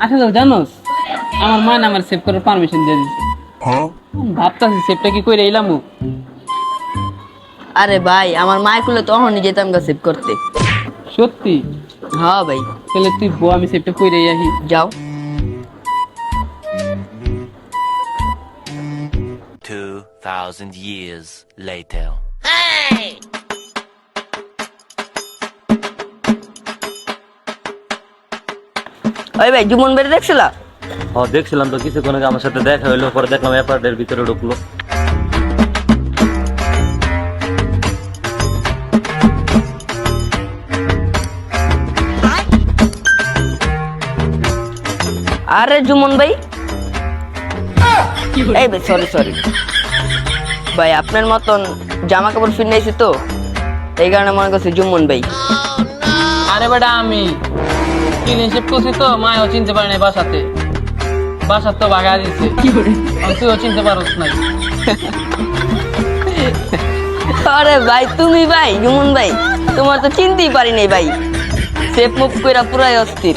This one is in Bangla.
আসলে জানোস আমার মা না আমার সেভ করার পারমিশন দিয়ে দিছে। ভাবতাছি সেভটা কি কইরা এলাম। আরে ভাই আমার মায়ের কুলে তখনই যেতাম গা সেভ করতে। সত্যি? হ্যাঁ ভাই। তাহলে তুই বউ আমি সেভটা কইরাই আহি। যাও। 2,000 years later. ওই ভাই জুমন বেড়ে দেখছিলা? দেখছিলাম তো কিছুক্ষণ আগে আমার সাথে দেখা হইলো, পরে দেখলাম অ্যাপার্টের ভিতরে ঢুকলো। আরে জুমন ভাই, এই ভাই সরি সরি ভাই, আপনার মতন জামা কাপড় ফিরনাইছি তো, এই কারণে মনে করছি জুমন ভাই। আরে বেটা আমি ক্লিন শেভ করছি তো মায়ও চিনতে পারে নাই বাসাতে। বাসার তো বাগা দিছে। তুইও চিনতে পারস নাই। আরে ভাই তুমি ভাই জুমন ভাই, তোমার তো চিনতেই পারি নাই ভাই, সেফ মুভ কইরা পুরাই অস্থির।